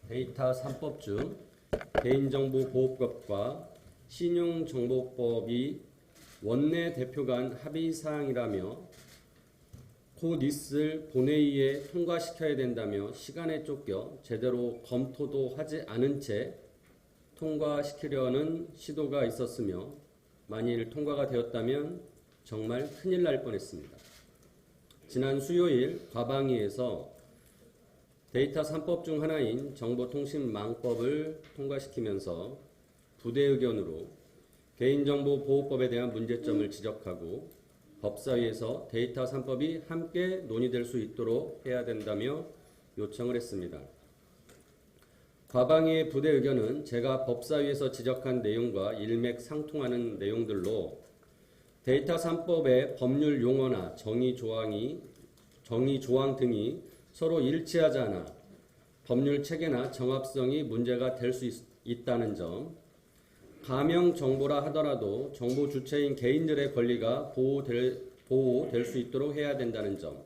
데이터 3법 중 개인정보보호법과 신용정보법이 원내 대표 간 합의사항이라며 곧 있을 본회의에 통과시켜야 된다며 시간에 쫓겨 제대로 검토도 하지 않은 채 통과시키려는 시도가 있었으며 만일 통과가 되었다면 정말 큰일 날 뻔했습니다. 지난 수요일 과방위에서 데이터 3법 중 하나인 정보통신망법을 통과시키면서 부대 의견으로 개인정보보호법에 대한 문제점을 지적하고 법사위에서 데이터 3법이 함께 논의될 수 있도록 해야 된다며 요청을 했습니다. 과방위의 부대 의견은 제가 법사위에서 지적한 내용과 일맥상통하는 내용들로 데이터 3법의 법률 용어나 정의 조항 등이 서로 일치하지 않아 법률 체계나 정합성이 문제가 될 수 있다는 점, 가명 정보라 하더라도 정보 주체인 개인들의 권리가 보호될 수 있도록 해야 된다는 점,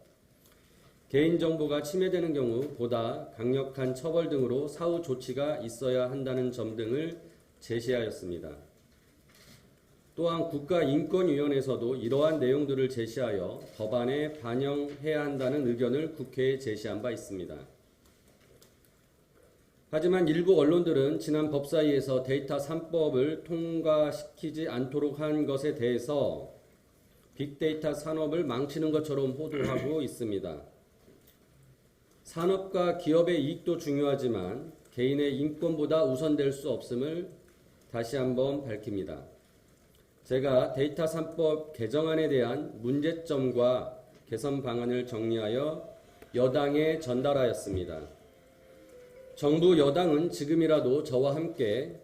개인정보가 침해되는 경우 보다 강력한 처벌 등으로 사후 조치가 있어야 한다는 점 등을 제시하였습니다. 또한 국가인권위원회에서도 이러한 내용들을 제시하여 법안에 반영해야 한다는 의견을 국회에 제시한 바 있습니다. 하지만 일부 언론들은 지난 법사위에서 데이터 3법을 통과시키지 않도록 한 것에 대해서 빅데이터 산업을 망치는 것처럼 호도하고 있습니다. 산업과 기업의 이익도 중요하지만 개인의 인권보다 우선될 수 없음을 다시 한번 밝힙니다. 제가 데이터 3법 개정안에 대한 문제점과 개선 방안을 정리하여 여당에 전달하였습니다. 정부 여당은 지금이라도 저와 함께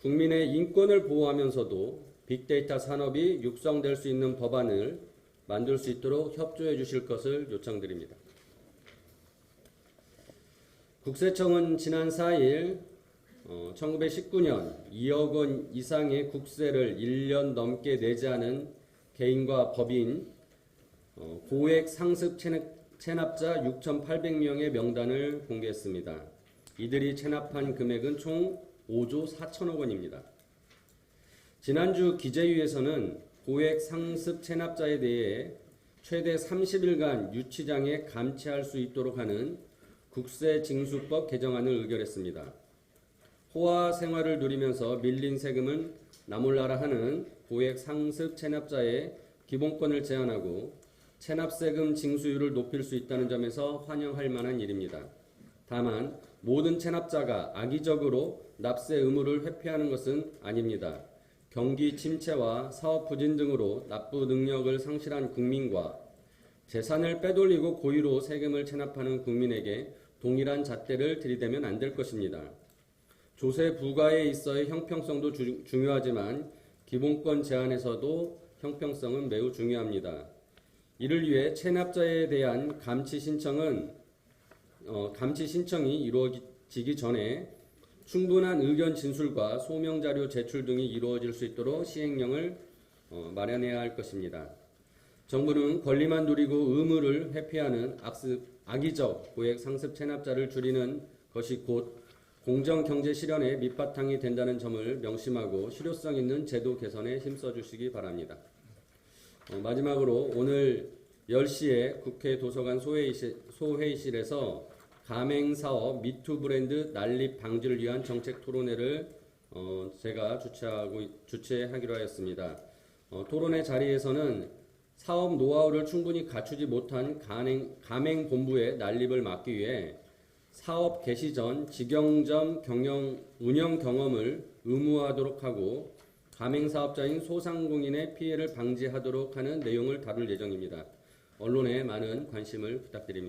국민의 인권을 보호하면서도 빅데이터 산업이 육성될 수 있는 법안을 만들 수 있도록 협조해 주실 것을 요청드립니다. 국세청은 지난 4일 1919년 2억 원 이상의 국세를 1년 넘게 내지 않은 개인과 법인 고액 상습 체납자 6,800명의 명단을 공개했습니다. 이들이 체납한 금액은 총 5조 4천억 원입니다. 지난주 기재위에서는 고액 상습 체납자에 대해 최대 30일간 유치장에 감치할 수 있도록 하는 국세징수법 개정안을 의결했습니다. 호화 생활을 누리면서 밀린 세금은 나몰라라 하는 고액 상습 체납자의 기본권을 제한하고 체납세금 징수율을 높일 수 있다는 점에서 환영할 만한 일입니다. 다만 모든 체납자가 악의적으로 납세 의무를 회피하는 것은 아닙니다. 경기 침체와 사업 부진 등으로 납부 능력을 상실한 국민과 재산을 빼돌리고 고의로 세금을 체납하는 국민에게 동일한 잣대를 들이대면 안 될 것입니다. 조세 부과에 있어의 형평성도 중요하지만 기본권 제한에서도 형평성은 매우 중요합니다. 이를 위해 체납자에 대한 감치 신청이 이루어지기 전에 충분한 의견 진술과 소명 자료 제출 등이 이루어질 수 있도록 시행령을 마련해야 할 것입니다. 정부는 권리만 누리고 의무를 회피하는 악의적 고액 상습 체납자를 줄이는 것이 곧 공정경제 실현의 밑바탕이 된다는 점을 명심하고 실효성 있는 제도 개선에 힘써주시기 바랍니다. 마지막으로 오늘 10시에 국회 도서관 소회의실에서 가맹사업 미투 브랜드 난립 방지를 위한 정책 토론회를 제가 주최하기로 하였습니다. 토론회 자리에서는 사업 노하우를 충분히 갖추지 못한 가맹본부의 난립을 막기 위해 사업 개시 전 직영점 운영 경험을 의무화하도록 하고 가맹사업자인 소상공인의 피해를 방지하도록 하는 내용을 다룰 예정입니다. 언론에 많은 관심을 부탁드립니다.